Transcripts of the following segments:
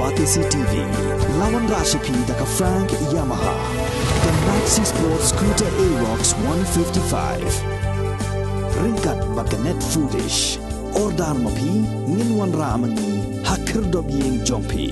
Batisi TV, lawan Rashipi daka Frank Yamaha, dan Maxi Sports Scooter Aerox 155. Ringkat baka net foodish, ordar mapi, nginwan ramani, hakir dobiyeng jompi.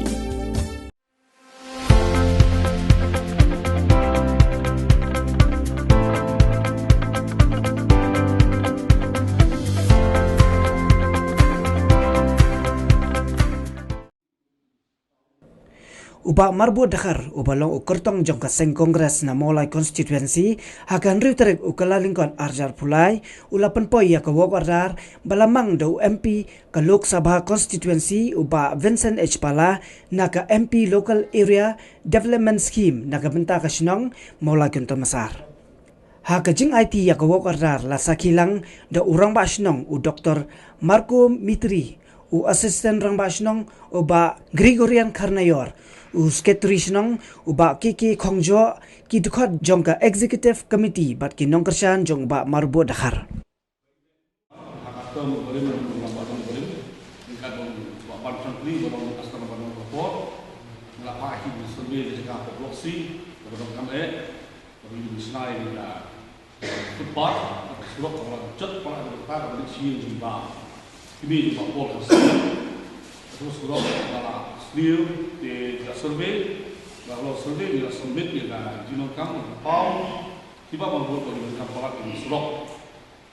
Uba marbu dakar ubalong ukertong jongka seng kongres na molai constituency hakan riuterek ukalalingkon arjar pulai ulapan poi ya ka wogardar balamang do MP ka Lok Sabha constituency uba Vincent H Pala na ka MP local area development scheme na ka benta ka sinong molai kunton masar. Haka jing IT ya ka wogardar la sakilang da urang ba sinong u Dr. Marco Mitri u assistant rang ba sinong uba Gregorian Karnayor Usketri sinong uba kiki khongjo ki dukhot jongka executive committee bat ki nongkersan jong ba marbo dakhar Dia di survei, kalau survei dia submit dia dah jinon kamu pau, tiba membuat kalau kita pelak ini surok.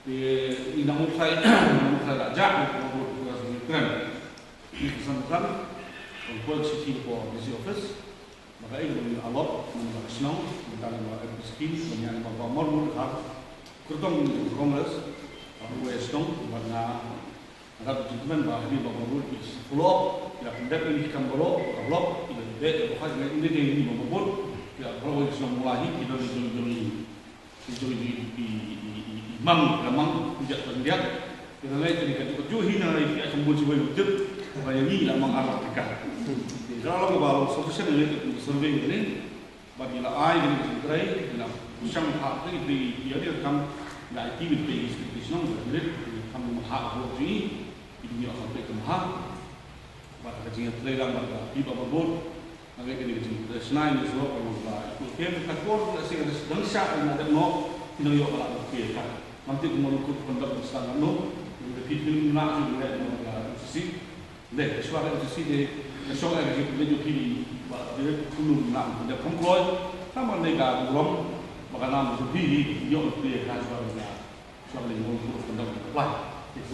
Di namun saya ajak membuat tugas migran. Di kesempatan untuk city for busy office, maka ini boleh alot mengenai tentang miskin, mengenai apa mormon hak, kertong kongres, apa westong, karena ada judulnya bahawa ini bahawa is follow ya pendek ini kan bolo kalau ini dek bukan ini dia ini membuat ya kalau itu sudah mulai kita imam tidak terlihat kita lihat jadi kita juhi nanti kita sembuh coba hidup supaya ini lah mengartikan kalau kalau solusi ini survei ini bagi lah ai ini sebenarnya kita usang hak ini dia kan dah aktivitas itu senang berarti kamu hak ini ini akan berkembang. Pada kecilnya terang pada di bawah bot, agak ini kecil. Senai ini semua kalau kita ikut takut nasi ada bangsa yang ada no, ini yang kalau kita nanti kemudian ikut pendapat bersama no, kita pilih nak juga ada sisi, deh suara sisi deh, soalnya kita pilih kiri, dia kunung nak ada kontrol, sama mereka belum, maka nama seperti yang dia kan suara yang ikut pendapat lain.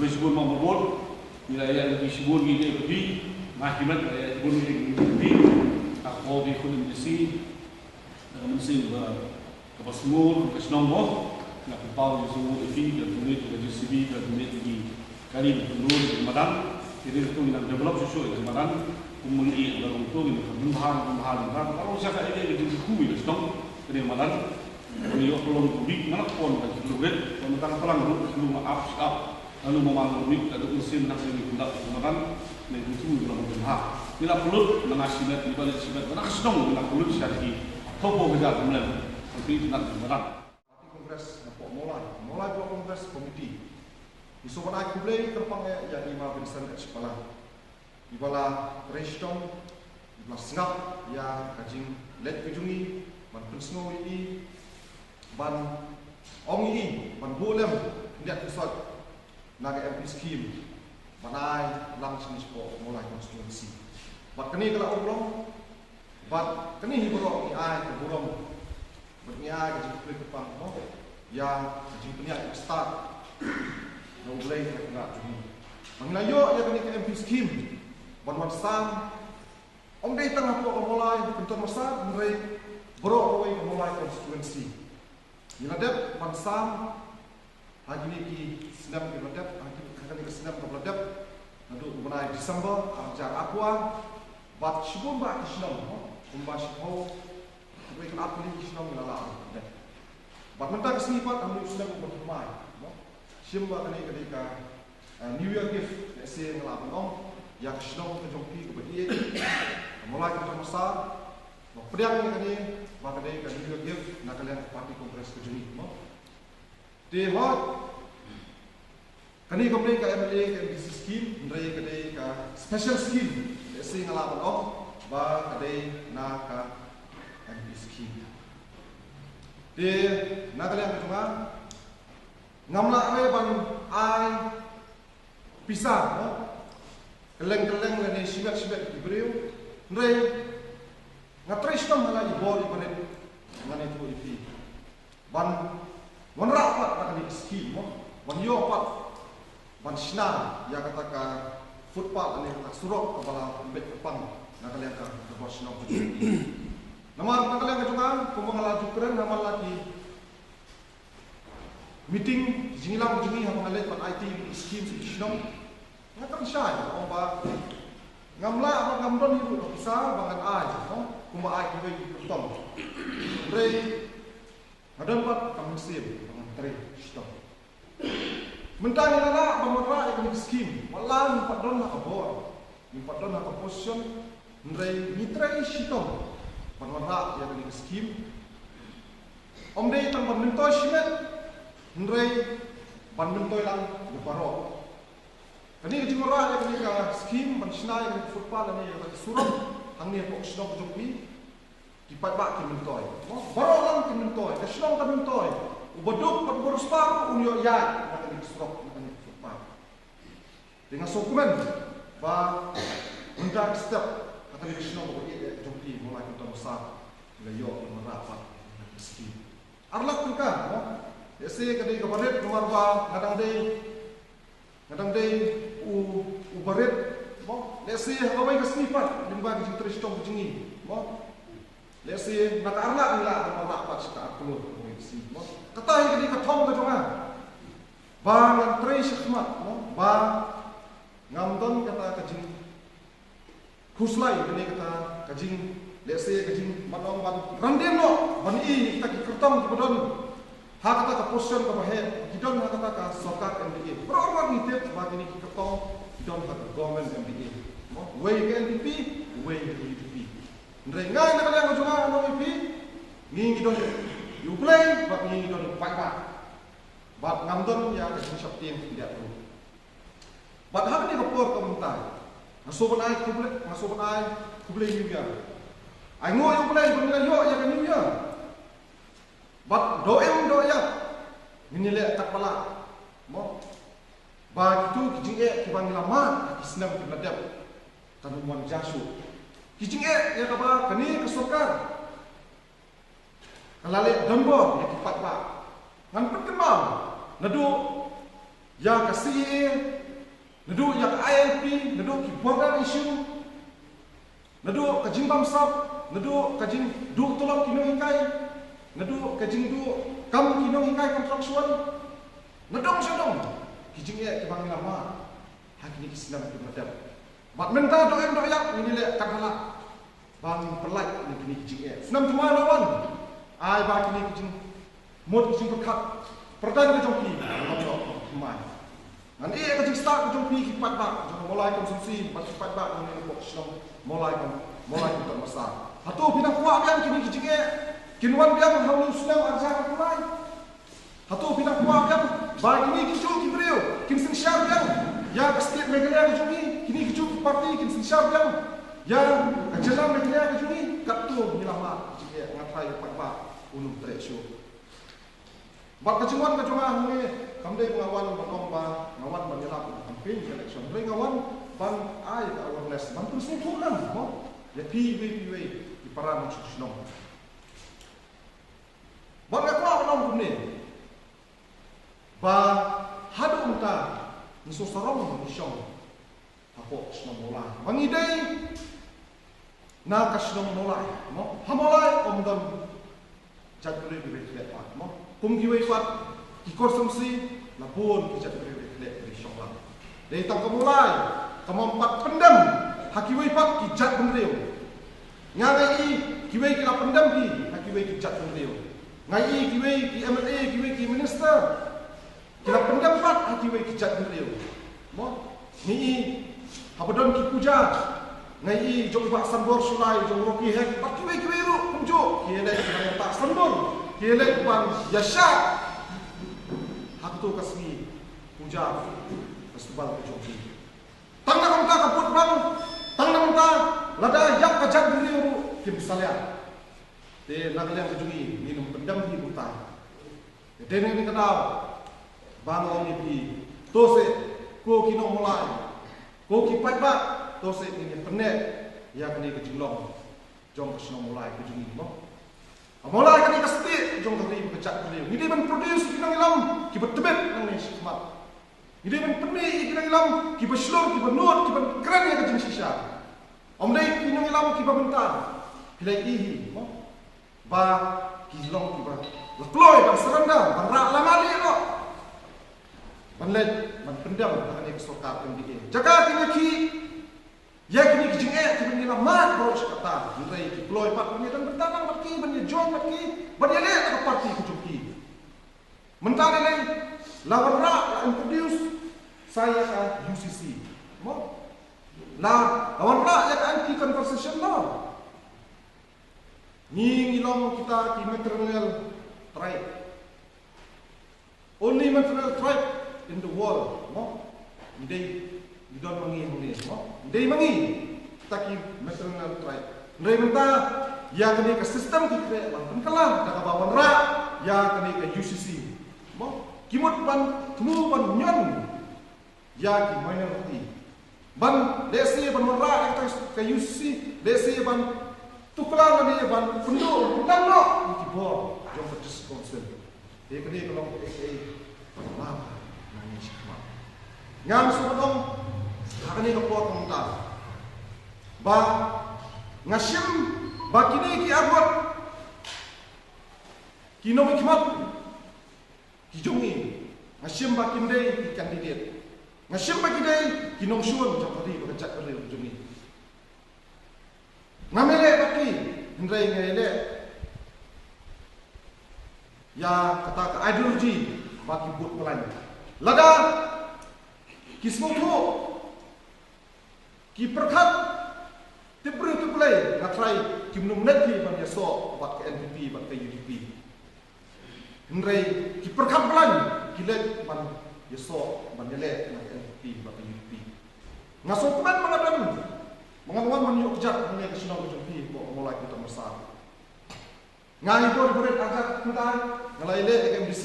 Boleh sebut mau bot, wilayah lebih sebut gitu lebih. Akibat dari bunyi ini, aku bikun industri, mesin kapasmur, kesnombo, nak pau semua ini, dan duit dari CB, dan duit di kali penur kemadan, jadi itu nak develop sesuatu kemadan, umumnya dalam itu ini kembahan, kalau saya ini jadi kui, kesnom, kemadan, beliau pelong kubik, mana pun kan duit, kalau kita terang dulu up, lalu memanggil duit, ada mesin nak ini hendak kemadan. Itu dalam benah. Bila perlu mengasihkan di balik sibat, nak sedang bila perlu syariki. Topo kerja kemudian, tapi nak berat. Kongres nampak mulai buat kongres komiti. Di sekolah kumpulan terpanggil yang lima Vincent H Pala. Di bala Restong, di bala Sengap, ya kajing let kujungi, ban pensno ini, ban ong ini, ban bolem, lihat pusat naga MP scheme. Panai langsung sport mulai konstitusi. Bat kini kalau orang, bat kini hiburong ai keburong, bat ni ai jadi pilih kepang, ya jadi punya start, no boleh nak cumi. Mengayo ya kini ke MP scheme, bat masam, om day tengah po mulai bentuk masam, mulai berok away mulai konstitusi. Yenadep masam, hari ini ki senam ki yenadep, akan dikerjakan kepada untuk mulai Desember ajar aqua bat sebelum ba kisnom kumba sipo mereka apli kisnom lala bat mentak sini bat ambil sudah bermain simba kini ketika New Year gift nasi ngelapan ya kisnom kejompi kepada mulai kita masa pedang ini bat kini New Year gift nak kalian parti kongres kejuni di hot kini kemudian ke MLA ke MBC scheme, mereka ke special scheme, esi ngalaman ba kadai na ka MP scheme di na kalian cuma ngamla we ban ai pisah no keleng-keleng le ni sibet-sibet di beriu ndrei ngatres tam hala i bori panen ngane tu ipi ban monra pat na ni scheme mo ban yo pat ban sina ya kata ka football ani tak surok kepala bet pang na kalian ka bos no nama na kalian ka jungan kumbang laju keren nama lagi meeting jingilang jingi ha mengalet pan IT scheme sino ngatan syai oh ba ngamla apa ngamdon itu bisa banget ai no kumba ai kiwe tom re ngadon pat kamsim banget tre stop mentang ila pemora ekonomi scheme walan padon na kabor ni padon na position ndrei mitre shitom pemora ekonomi scheme omdei tan mentoy shimet ndrei pan mentoy lang baro kani jimora ekonomi ka scheme pansnai ni football ni surat hangni pok snok jopi kipat ba ki mentoy baro lang ki mentoy ka snok ka mentoy ubaduk pat boros pa unyo ya na strok na football dengan dokumen ba undang step kata ni snok ko ye jopi mulai kita besar layo merapat meski arlak ka no ese kadai ka baret nomor ba ngadang dei u baret mo lese hawai ka snipat limba ki tres tong jingi mo lese nak arlak nila merapat sta keluar mo katay kadi kathong ka jonga ba ngan tres khmat mo ba ngamdon kata kajing khuslai kani kata kajing lese kajing manong ban randem no ban i kita ki kertong ki bodon ha kata ka position ka bahe kidon ha kata ka sokak MBA berapa ni tip ba kini ki kertong kidon ha ka government MBA mo way ka LPP way ka UDP ndre ngai na kala ka jonga no UDP ngi kidon you play but ngi kidon fight back bat ngamdon ya ka shop team tidak perlu bat ha ni ka por ka mentai ngasoban ai kuble juga ai ngo yo play benda yo ya kan yo bat doem do ya ini le tak pala mo ba itu kijing ki bang lama kisnam ki badap tanuan jasu kijing ya ka ba kani ke sokar kalale dambor ya ki pat ba ngan petemam nadu ya ka nadu ya ka ILP nadu ki border issue nadu ka jimbam sap nadu ka jing du tolong kino hikai nadu ka jing du kam kino hikai kontraksual nadong sadong kijing ki bang lama hakini kisnam ki badap bat menta do em do yak ini le kadala bang perlai ni kini kijing senam cuma lawan ai ba kini kijing mod kijing berkat perdan ke jongki mai nan ka jing start ke jongki ki pat ba mulai konsumsi pat ba ni pok slom mulai kita besar atau pinang kuat yang kini kijing kinwan biang halu senam arja mulai atau pinang kuat yang ba kini kijing ki brio kin sing syar yang ya setiap negara ke jongki kini kijing parti kin sing syar yang ya jalan negara ke jongki katu nyelama kijing ngatai pat ba unum trek show bat kecungan kecungan ni kamdai pengawan berlomba ngawan menyelap campaign election dari ngawan ban ai awareness ban terus turun mo ya PWP di para musuh ban aku belum ni ba hadu unta niso sarong mission apo snom mola mangidai na kasnom mola mo hamolai omdam jadule bi mo kum kiwai fat ki konsumsi lapun ki jat beri di syokla dari tang kemulai kemampat pendam hakiwai fat ki jat bendriu ngai kiwai ki la pendam ki hakiwai ki jat bendriu ngai kiwai ki MLA kiwai ki minister ki la pendam fat hakiwai ki jat bendriu mo ni habadon ki puja ngai jong ba sambor sulai jong roki hek pat kiwai ru punjo ki le tak sambor kielek pan yasha haktu kasmi puja festival kejoki tangna kamta kaput bang tangna kamta lada yak kajak beliau kim salia. De nagalian kejungi minum pendam di buta. De ni kenal bangun ni tose ko kino mulai. Ko ki pat ba tose ni penek ya kini kejulong. Jom kesno mulai kejungi mo. Mulai kini kasti jom kali kejak beliau. Ni dia men produce kino ilam ki betebet nang ni hikmat. Ini men peni kita ilam ki berselur ki bernut ki berkeran yang kejeng sisa. Omdai pinong ilam ki berbentar. Pilai ihi, mo. Ba ki long ki ber. Lekloy ber serendam, ban rak lamali ko. Ban let ban pendam akan ek sokar MDA. Jaga kini ki ya kini kejeng ki ben ilam mat bro kata. Ndai ki ploy pat punya dan bertanang mat ki ban join mat ki ban ya le ke parti kujuki. Mentang le lawan rak yang produce saya ke UCC, mo, lah, lawan rak yang anti conversation lah. Ni ilong kita ki maternal tribe, only maternal tribe in the world, mo. Hindi don mangi huni, mo. Hindi mangi kita ki maternal tribe. Ndai menta ya kini ke sistem ki kre bang kalah dak bawan rak ya kini ke UCC, mo. Kimut ban temu ban nyon ya ki minority ban desi ban warra ke UCC desi ban tuklar ni ban pendu bukan no ki bor jom petis konsen e kini kalau lama nani sikma ngam subong hakani ko pot konta ba ngasim ba kini ki agot kino mikmat ki jongi ngasim ba kindai ki candidate ngasim bagi day kinong syun jokari berkecak keril jumi ngamele baki hindrai ngele ya kata ke ideologi baki buat pelan lada kismoto ki perkat tibru tu play ngatrai kimnum neti ban yaso bat ke NPP bat ke UDP hindrai ki perkat pelan kilet ban Yeso banjale nak LP bapa UP. Ngasopan mengawan menyuk kejat punya kesenang UP kok mulai kita besar. Ngai itu diberi agak kita ngalai le MDC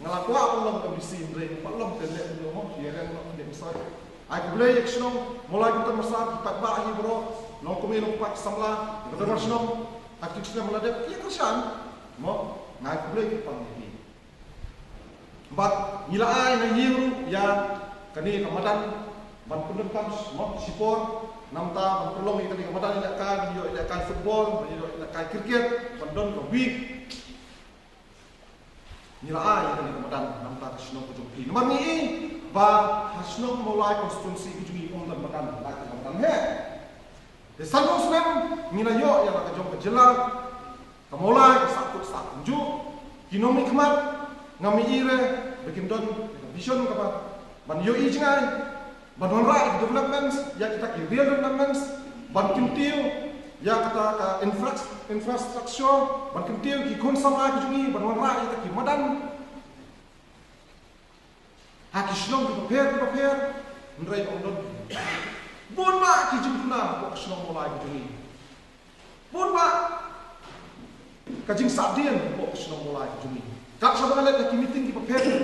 ngalakwa ulong MDC ndre palom tele ulong hieren ulong de besar. Ai boleh kesenang mulai kita besar kita bahi bro long kumi long pak samla kita kesenang aktif kita meladap ia kesan mo ngai boleh kita panggil bat nilai na yiru ya kani kamadan ban pundun kams mo sipor namta ban tolong kani kamadan ilakan yo ilakan football yo ilakan cricket bandon ko week nilai kani kamadan namta kasno ko jumpi nomor ni ba hasno mulai konstitusi kujungi umdan makan lagi kamadan he de salong sunem mina yo ya ka jom kejela kamulai sakut sakju kinomi kemat ngami ire bikin don vision kapa ban yo i jangai ban right developments ya kita ki real developments ban kintiu ya kata ka infrastructure ban kintiu ki kon sama ki jungi ban right kita ki madan haki shlong ki prepare ndrai on don bon ma ki jumtuna ko shlong mulai ki jungi bon ma ka jing sabdien ko shlong mulai ki jungi kap sabang alat ki meeting ki prepare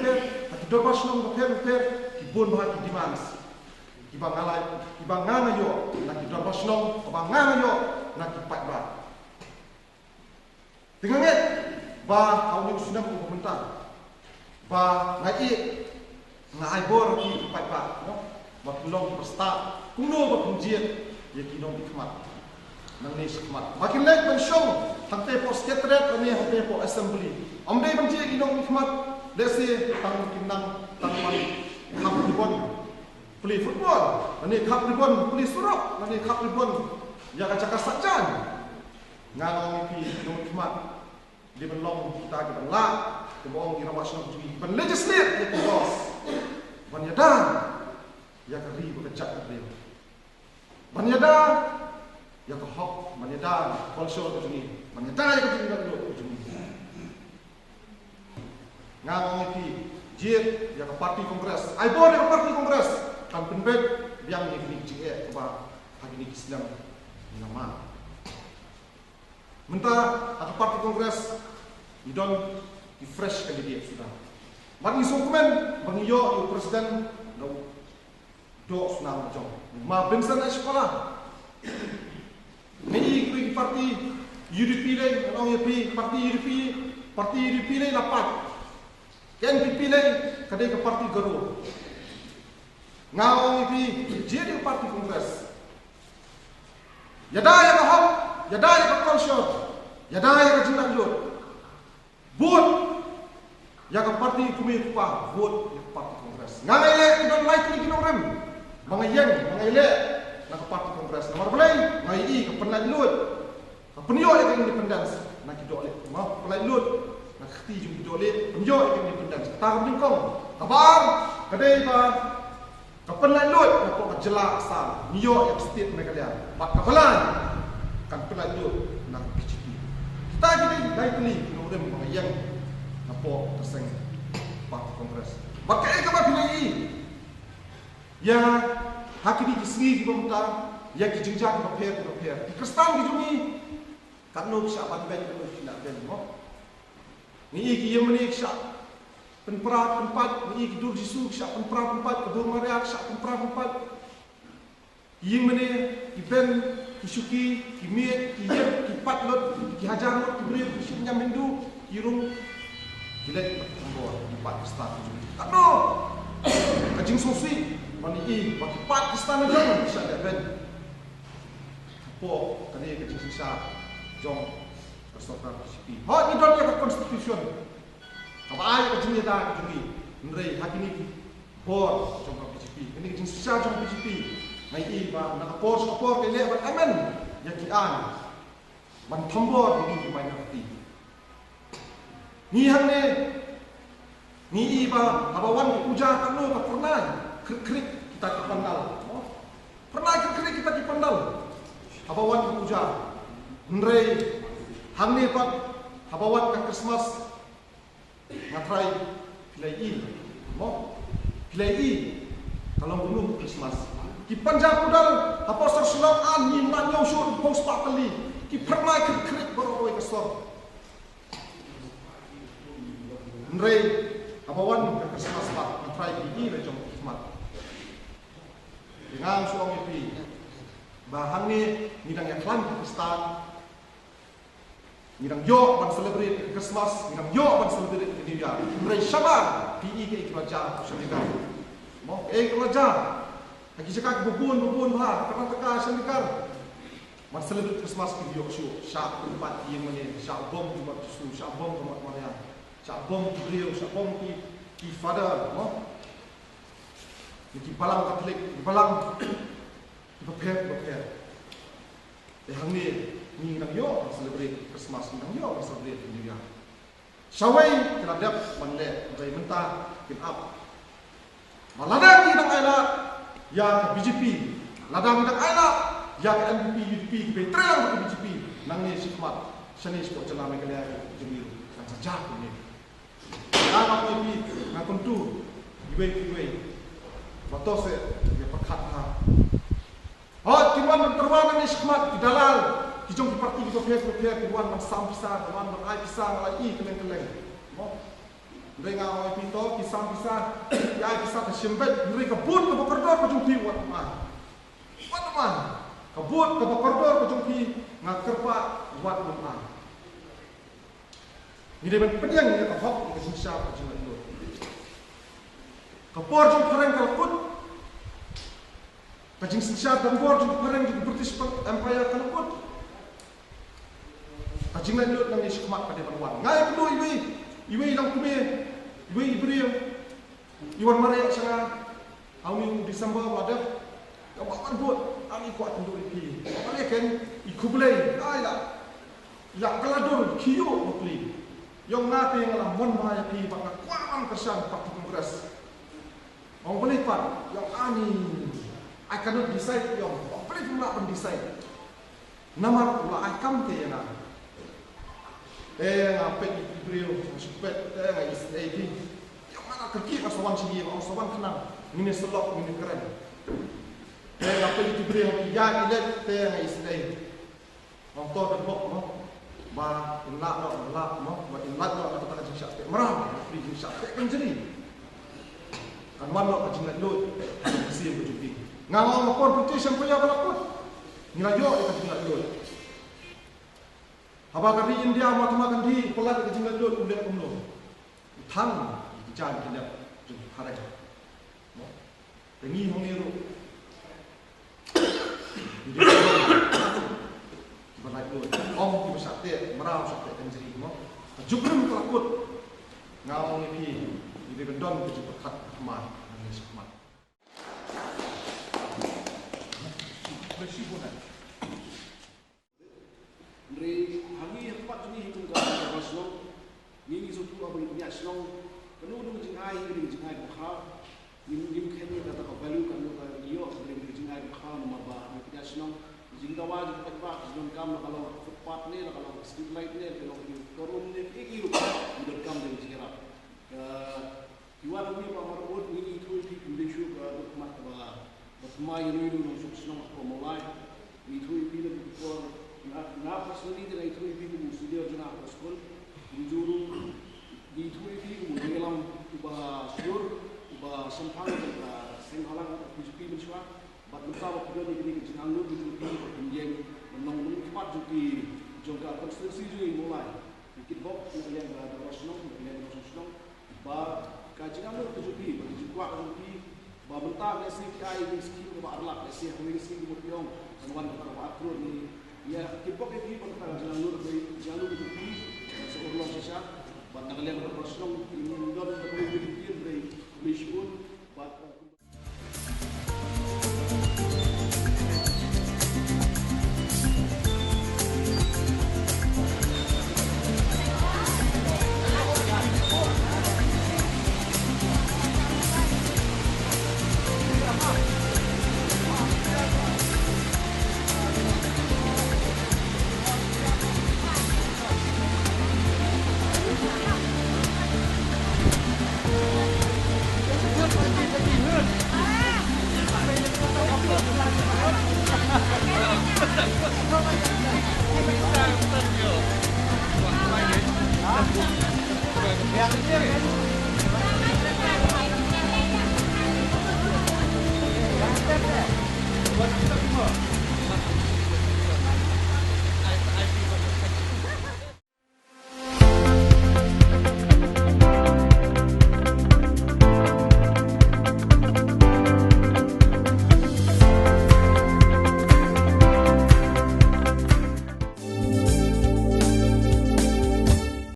ki dorba shlong prepare ki bon ma ki demands ki bangalai ki banganga yo na ki dorba shlong ki banganga yo na ki patba tinganget ba kau ni sudah ko komentar ba ngai ngai bor ki patba no ba kulong persta kuno ba kunjiet ye ki no hikmat nang ni hikmat makin lek ben show hante po secretariat ni hante po assembly amdai banci inong hikmat desi tang kinang tang mali khap ribon peli football ani khap ribon peli surok ani khap ribon ya kaca kasajan ngang pi inong hikmat di belong kita ke bela ke bohong ira wasno jugi ban legislate ya bos ban yadan ya kari bekerja beliau ban yadan ya ke hok ban yadan konsol jugi ban yadan ya ke jugi jugi ngawang iti jit ya ke parti kongres ai bon ya ke parti kongres kan penbet biang ni kini jie ba hagi ni kislam nama. Mentah atau parti kongres, idon di fresh candidate sudah. Bagi dokumen, bagi yo presiden, do senang macam. Ma bensan na sekolah. Ni ikut parti UDP le, orang UDP, parti UDP le lapat. NPP le, kadai ke parti Garuh. Ngau UDP, jadi parti kongres. Yada yang hak, yada yang konsyot, yada yang jindak jod. Vote yang parti kumi kupa, vote yang parti kongres. Ngai le kita like ni kita rem. Mangayang, mangaile nak parti kongres. Nomor belai, ngai I ke penat lut. Ke penyo yang independence nak kita le. Ma penat lut nak khti jum kita le. Penyo yang independence. Kata bingkong. Kabar kadai ba ke penat lut nak ko jelak asal. Niyo yang state mereka dia. Bak kabalan kan penat lut nak PCP. Kita jadi like ni kita rem mangayang nak ko terseng parti kongres. Bakai ke ba pilih ya hakini kisngi kibamta ya kijingjak repair di kristan gijumi kanno sya pat ben ko sina ben mo ni iki yemni sya penpra penpat ni iki dur jisu sya penpra penpat dur mariak sya penpra penpat yemni iben kisuki kimie kiyem kipatlot kihajarot kibri kisimnya mendu kirung gilek tambor di pat kristan kanno kajing sosi mani I bagi pat istana jom bisa dapat po kali ke sisa jom persoalan PCP. Ha idon ya konstitusi. Apa ai ke jenis dah juri. Ndrei hakini bor jom PCP. Ini ke sisa jom PCP. Ngai I ba nak por ke le ban amen ya ki an. Man thambor ini main ngerti. Ni hangne ni I ba abawan uja kanu tak pernah krik kita dipandal. Pernah krik kita dipandal. Habawan puja. Ndrei hangne pat habawan ka Christmas ngatrai pilai mo pilai kalau belum Christmas ki panjang udal apostol sulam an ni manyo sur post patali ki pernah krik boroi kesor. Ndrei habawan ka Christmas pat ngatrai pilai le jom Christmas. Dengan suami pi bahan ni nidang yang klan Pakistan nidang yo ban celebrate Christmas nidang yo ban celebrate New Year Mrai Shaban PE ke kerja syarikat mo kerja lagi cakap bubun bah karena teka syarikat ban celebrate Christmas ke yo show syak tempat yang mana syak bom tempat susu syak bom tempat mana syak bom beliau syak bom ki father mo di balang Katolik, di balang prepare. Yang ni nang yo celebrate Christmas, nang yo celebrate New Year. Syawai terhadap manle, dari mentah give up. Maladang ni nang aila ya BJP, ladang nang aila ya NPP, UDP, betrayal ke BJP. Nang ni sikmat, seni sport jalan megalaya jemiru, kan saja ni. Ya apa ni nang tentu iwe Batos ya perkat ha. Oh, kiwan terwana ni sikmat di dalal. Kijong di parti di prepare kiwan man sam pisah, kiwan man ai pisah, ai keleng-keleng. Mo. Dengar ai pito pisah pisah, ya ai pisah ke sembet, ndri kebut ke bokordor ke jumpi wat man. Wat man. Kebut ke bokordor ke jumpi ngakerpa wat man. Ni dia pediang ni ke hok ke sisa ke jimat lu. Kapor jom perang kalkut, kajing sisa dan bor jom perang jom British Empire kalkut, kajing lain lut nang iskmat pada perwan. Ngai kedua iwe ilang kume, iwe ibriam, iwan maria sana, awing Desember wadah, kawan buat, ami kuat tentu ipi. Maria kan ikublay, ayla, yang kaladur kiyo mukli, yang ngati yang alam mon maya pi, baka kuang kersan parti kongres. Orang boleh pak, yang ani, I cannot decide yang, orang boleh pula decide. Nama pula I come te na. Ngapet beliau, supet, ngais yang mana kerki kasawan sini, orang sawan kenal, ini selok, ini keren. apa itu beri ya ile te ngai istai orang tua berbok mo ba inla mo ba inla do atau tak jing syak merah free jing syak kan jadi kan wan lo kajing lo sim berjupi ngawang pun petition punya balakut nila yo ka jing lo haba kari India matemakan di pelat ka jing lo ulek umlo thang jan kena harai no tengi hongiru berlaku om ibu sakti merau sakti kan jadi mo jukrum takut ngawang ini di bendon ke cepat amat dan semat bersibunan dari hari empat ini hitung kalau Barcelona ini suatu apa yang punya Barcelona penuh dengan jengai bukan ini kami kata kau value kan kalau dia dengan jengai bukan nama punya Barcelona jika wajib tempat sebelum kamu kalau footpath ni kalau street light ni kalau turun ni ini udah kamu dengan segera Iwan ni pak marut ini itu Indonesia mat bermain ini dulu sukses nama mulai itu pilih before na personally dengan itu pilih studio jurnal sekolah juru itu pilih dalam ubah syur ubah sempang dan senghalang pilih mencua bat mentah waktu ni jenang lu itu pilih menang cepat jadi jangka konstruksi juga mulai bikin box yang ada Barcelona yang Barcelona bah kajian lu tujuh bagi kuat tujuh bah mentah nasi kai miskin bah arlak nasi kami miskin di Mutiong kawan kita akrab ni ya kipok ini perkara jalan lu tujuh seorang sisa bah nagalian Barcelona ini dua tahun berikut dari Lisbon bah Ya,